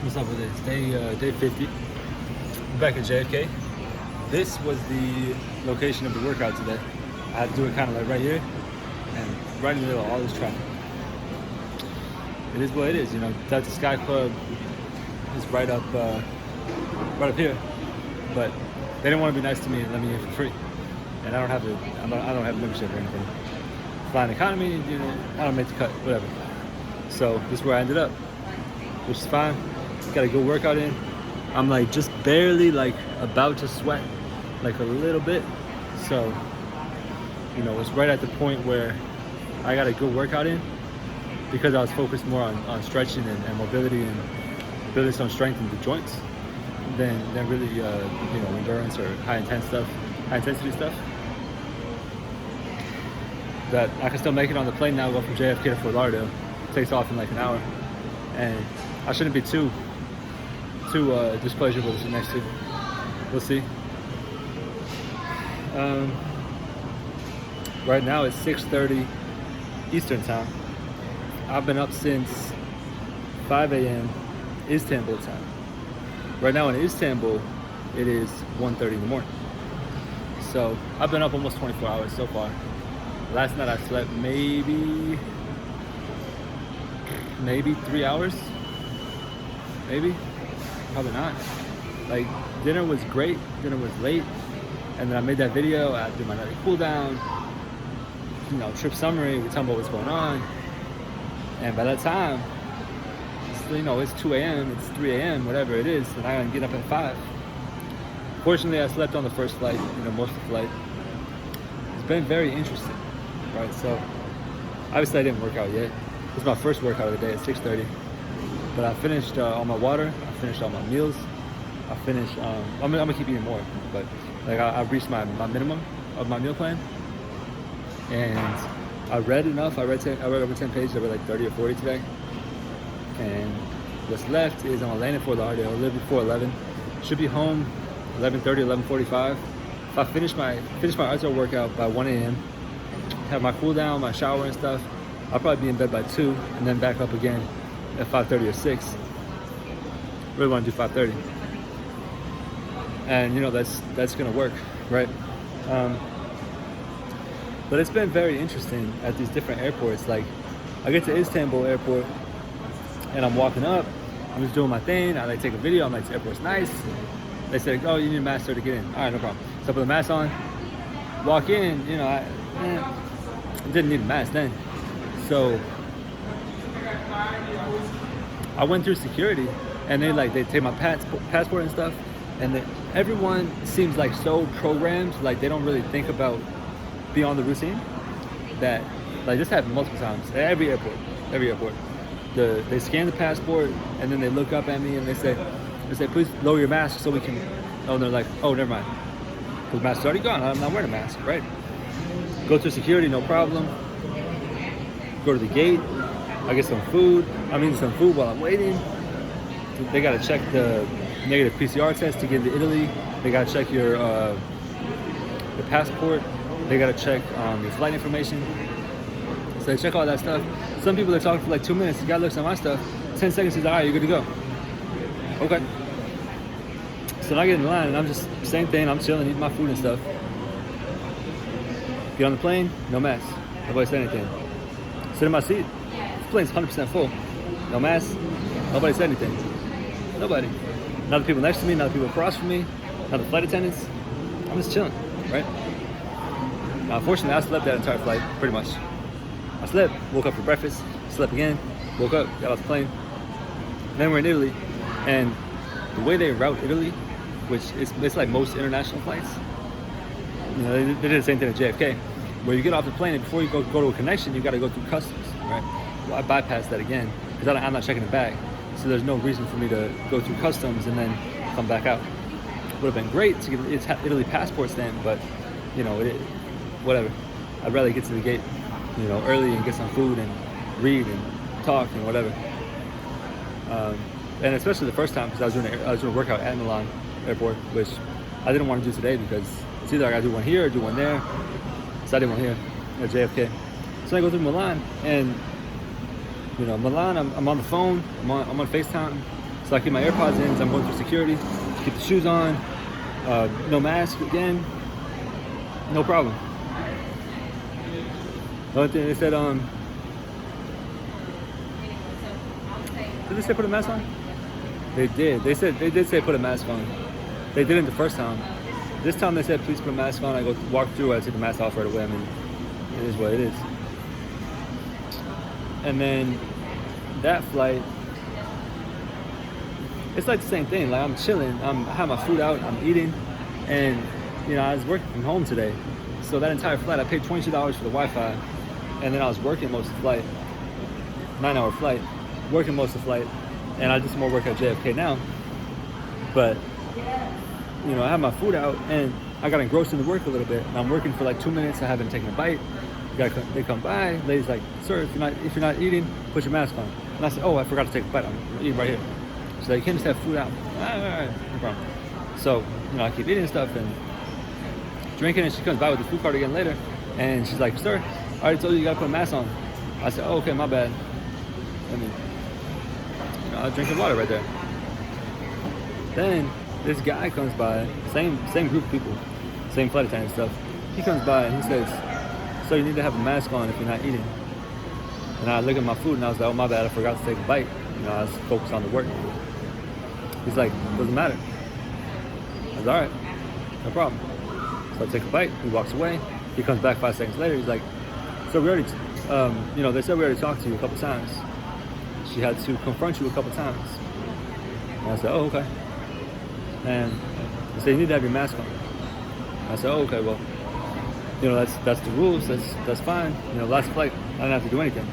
What's up with this? Day 50. I'm back at JFK. This was the location of the workout today. I had to do it kind of like right here and right in the middle of all this traffic. It is what it is, you know. Delta Sky Club is right up here, but they didn't want to be nice to me and let me in for free. And I don't have a membership or anything. Flying economy, you know, I don't make the cut, whatever. So this is where I ended up, which is fine. Got a good workout in. I'm like just barely like about to sweat, like a little bit. So, you know, it's right at the point where I got a good workout in because I was focused more on stretching and mobility and building some strength in the joints than really you know, endurance or high intensity stuff. That I can still make it on the plane now. Go from JFK to Fort Lauderdale. It takes off in like an hour, and I shouldn't be too displeasure with the next two. We'll see. Right now it's 6:30 Eastern time. I've been up since 5 a.m. Istanbul time. Right now in Istanbul, it is 1:30 in the morning. So I've been up almost 24 hours so far. Last night I slept maybe 3 hours. Maybe. Probably not. Like, dinner was great, dinner was late, and then I made that video, I did my nightly cool down, you know, trip summary, we talking about what's going on, and by that time, you know, it's 2 a.m., it's 3 a.m., whatever it is, and I gotta get up at 5. Fortunately, I slept on the first flight, you know, most of the flight. It's been very interesting, right? So, obviously I didn't work out yet. This is my first workout of the day at 6:30. But I finished all my water, I finished all my meals, I finished, I'm gonna keep eating more, but like I reached my minimum of my meal plan, and I read enough, I read over 10 pages, I read like 30 or 40 today, and what's left is I'm gonna land in Fort Lauderdale a little before 11, should be home 11:30, 11:45. If I finish my outdoor workout by 1 a.m., have my cool down, my shower and stuff, I'll probably be in bed by 2, and then back up again at 5:30 or 6. Really want to do 5:30, and you know that's gonna work, right? But it's been very interesting at these different airports. Like, I get to Istanbul airport, and I'm walking up, I'm just doing my thing. I like take a video. I'm like, this airport's nice. They say, oh, you need a mask to get in. All right, no problem. So I put the mask on, walk in. You know, I didn't need a mask then, so I went through security, and they take my passport and stuff, and everyone seems like so programmed, like they don't really think about beyond the routine. That, like, this happened multiple times at every airport. They scan the passport, and then they look up at me and they say, please lower your mask so we can. Oh, and they're like, oh, never mind, because the mask's already gone. I'm not wearing a mask, right? Go through security, no problem. Go to the gate. I get some food. I'm eating some food while I'm waiting. They gotta check the negative PCR test to get into Italy. They gotta check your the passport. They gotta check your flight information. So they check all that stuff. Some people are talking for like 2 minutes. The guy looks at my stuff. 10 seconds, says, all right, you're good to go. Okay. So I get in line, and I'm just same thing. I'm chilling, eating my food and stuff. Get on the plane, no mask. Nobody said anything. Sit in my seat. The plane's 100% full. No mask. Nobody said anything. Nobody. Not the people next to me, not the people across from me, not the flight attendants. I'm just chilling, right? Now, unfortunately, I slept that entire flight, pretty much. I slept, woke up for breakfast, slept again, woke up, got off the plane. Then we're in Italy, and the way they route Italy, which it's like most international flights, you know, they did the same thing at JFK, where you get off the plane and before you go to a connection, you got to go through customs, right? Well, I bypassed that again because I'm not checking the bag, so there's no reason for me to go through customs and then come back out. Would have been great to get Italy passport stamp, but you know, whatever. I'd rather get to the gate, you know, early and get some food and read and talk and whatever. And especially the first time, because I was doing a workout at Milan airport, which I didn't want to do today because it's either I gotta do one here or do one there. So I did one here at JFK. So I go through Milan, and you know, Milan, I'm on the phone, I'm on FaceTime, So I keep my AirPods in as I'm going through security. Keep the shoes on. No mask again. No problem. The only thing they said, did they say put a mask on? They did. They did say put a mask on. They didn't the first time. This time they said please put a mask on. I go walk through. I take the mask off right away. I mean, it is what it is. And then that flight, it's like the same thing. Like I'm chilling. I have my food out. I'm eating, and I was working from home today. So that entire flight, I paid $22 for the Wi-Fi, and then I was working most of the flight. 9-hour flight, working most of the flight, and I did some more work at JFK now. But I have my food out, and I got engrossed in the work a little bit. And I'm working for like 2 minutes. I haven't taken a bite. They come by. Lady's like, "Sir, if you're not eating, put your mask on." And I said, "Oh, I forgot to take a bite. I'm eating right here." She's like, "You can't just have food out." All right, no problem. So I keep eating stuff and drinking, and she comes by with the food cart again later, and she's like, "Sir, I already told you gotta put a mask on." I said, "Oh, okay, my bad." I mean, I was drinking water right there. Then this guy comes by, same group of people, same flight attendant stuff. He comes by and he says, "So you need to have a mask on if you're not eating." And I look at my food and I was like, "Oh, my bad, I forgot to take a bite." I was focused on the work. He's like, "Doesn't matter." I was all right, no problem. So I take a bite. He walks away. He comes back 5 seconds later. He's like, "So we already, they said we already talked to you a couple times. She had to confront you a couple times." And I said, "Oh, okay." And he said, "You need to have your mask on." I said, "Oh, okay, well, that's the rules. That's fine. Last flight, I didn't have to do anything."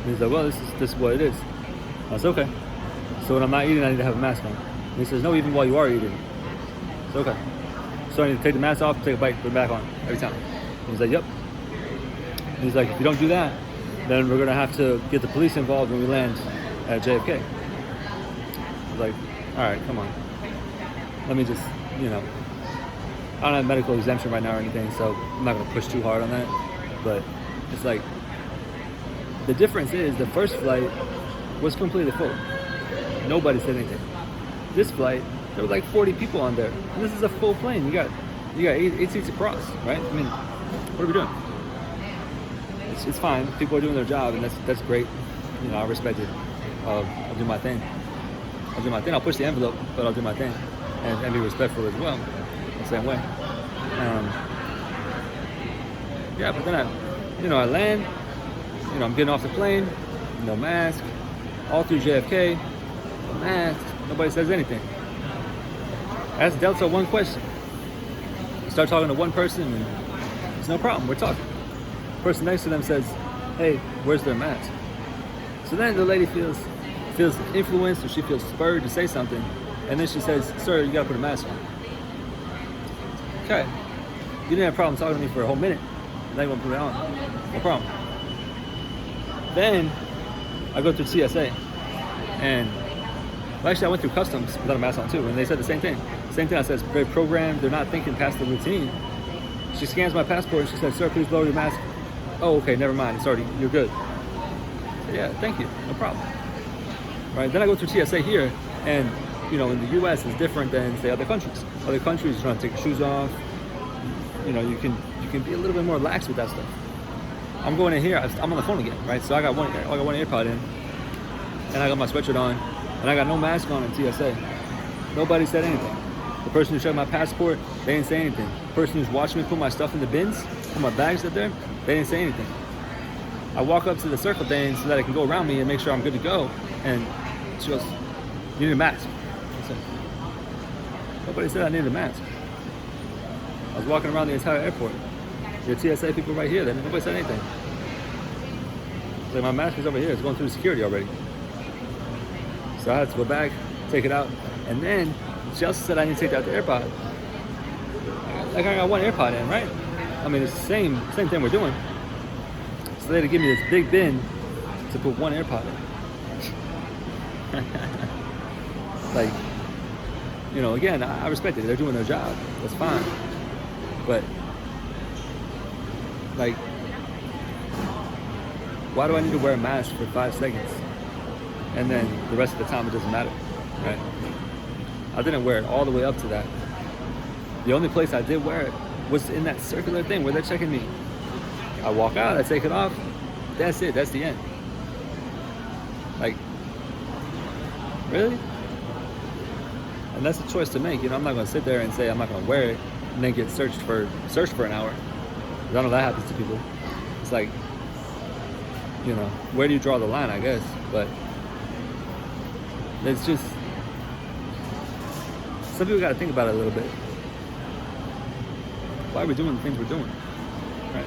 And he's like, "Well, this is what it is." I said, "Okay. So when I'm not eating, I need to have a mask on." And he says, "No, even while you are eating." I said, "Okay. So I need to take the mask off, take a bite, put it back on every time." And he's like, "Yep." And he's like, "If you don't do that, then we're gonna have to get the police involved when we land at JFK." I was like, "All right, come on. Let me just, I don't have medical exemption right now or anything, so I'm not gonna push too hard on that." But it's like, the difference is the first flight was completely full. Nobody said anything. This flight, there were like 40 people on there. And this is a full plane. You got eight seats across, right? I mean, what are we doing? It's fine. People are doing their job, and that's great. I respect it. I'll do my thing. I'll push the envelope, but I'll do my thing and be respectful as well. The same way. But then I land. I'm getting off the plane. No mask. All through JFK. No mask. Nobody says anything. Ask Delta one question. Start talking to one person, and it's no problem. We're talking. The person next to them says, "Hey, where's their mask?" So then the lady feels influenced, or she feels spurred to say something, and then she says, "Sir, you gotta put a mask on." Okay. You didn't have a problem talking to me for a whole minute. Now you want to put it on. No problem. Then I go through TSA, and actually I went through customs without a mask on too, and they said the same thing. Same thing. I said, it's very programmed. They're not thinking past the routine. She scans my passport and she said, "Sir, please lower your mask." "Oh, okay, never mind. It's already, you're good." I said, "Yeah, thank you. No problem." Right. Then I go through TSA here, and in the U.S. is different than say other countries. Other countries, you're trying to take your shoes off. You can be a little bit more lax with that stuff. I'm going in here. I'm on the phone again, right? So I got one AirPod in, and I got my sweatshirt on, and I got no mask on in TSA. Nobody said anything. The person who checked my passport, they didn't say anything. The person who's watching me put my stuff in the bins, put my bags up there, they didn't say anything. I walk up to the circle thing so that it can go around me and make sure I'm good to go, and she goes, "You need a mask." I said, "Nobody said I needed a mask." I was walking around the entire airport. Your TSA people right here, nobody said anything. It's like, my mask is over here. It's going through security already. So I had to go back, take it out, and then she also said I need to take out the AirPod. Like, I got one AirPod in, right? I mean, it's the same thing we're doing. So they had to give me this big bin to put one AirPod in. Like, again, I respect it. They're doing their job. That's fine. But, like, why do I need to wear a mask for 5 seconds? and then the rest of the time it doesn't matter, right? I didn't wear it all the way up to that. The only place I did wear it was in that circular thing where they're checking me. I walk out, I take it off, that's it, that's the end. Like, really? And that's a choice to make. You know, I'm not gonna sit there and say I'm not gonna wear it and then get searched for an hour. 'Cause I know that happens to people. It's like, you know, where do you draw the line, I guess? But it's just, some people gotta think about it a little bit. Why are we doing the things we're doing? Right?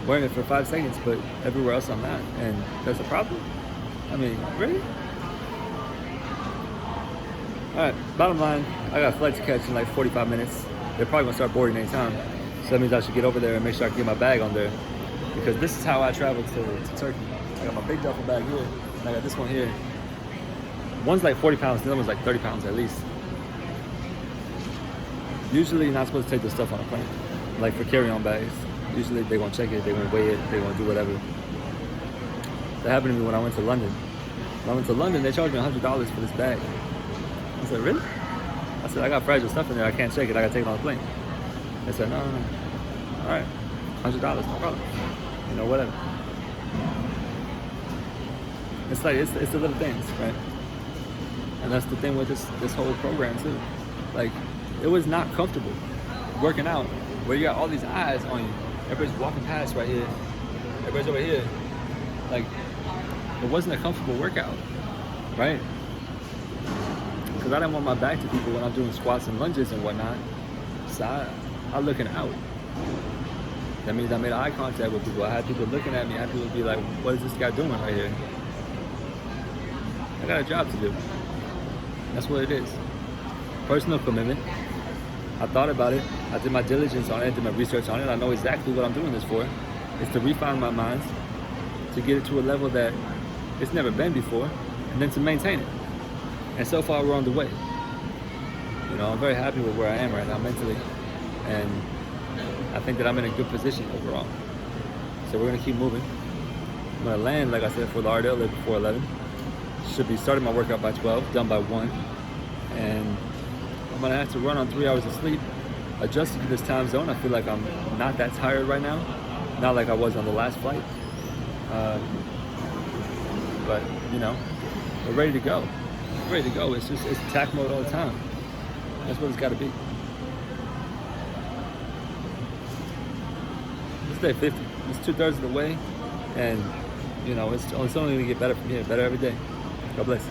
Wearing it for 5 seconds, but everywhere else I'm not. And that's a problem? I mean, really? Alright, bottom line, I got a flight to catch in like 45 minutes. They're probably gonna start boarding anytime. So that means I should get over there and make sure I can get my bag on there. Because this is how I travel to Turkey. I got my big duffel bag here, and I got this one here. One's like 40 pounds, the other one's like 30 pounds at least. Usually you're not supposed to take this stuff on a plane, like for carry-on bags. Usually they're gonna check it, they're gonna weigh it, they're gonna do whatever. That happened to me when I went to London. When I went to London, they charged me $100 for this bag. I said, really? I said, I got fragile stuff in there, I can't check it, I gotta take it on the plane. They said, no. All right, $100, no problem. You know, whatever. It's like, it's the little things, right? And that's the thing with this whole program too. Like, it was not comfortable working out where you got all these eyes on you. Everybody's walking past right here. Everybody's over here. Like, it wasn't a comfortable workout, right? Because I didn't want my back to people when I'm doing squats and lunges and whatnot. So I'm looking out. That means I made eye contact with people. I had people looking at me. I had people be like, what is this guy doing right here? I got a job to do. That's what it is. Personal commitment. I thought about it. I did my diligence on it, did my research on it. I know exactly what I'm doing this for. It's to refine my mind, to get it to a level that it's never been before, and then to maintain it. And so far, we're on the way. You know, I'm very happy with where I am right now mentally, and I think that I'm in a good position overall. So we're gonna keep moving. I'm gonna land, like I said, for Lauderdale before 11. Should be starting my workout by 12, done by 1. And I'm gonna have to run on 3 hours of sleep. Adjusted to this time zone, I feel like I'm not that tired right now. Not like I was on the last flight. But, you know, we're ready to go. We're ready to go. It's attack mode all the time. That's what it's gotta be. It's day 50. It's 2/3 of the way. And, you know, it's only gonna get better from here. Better every day. God bless.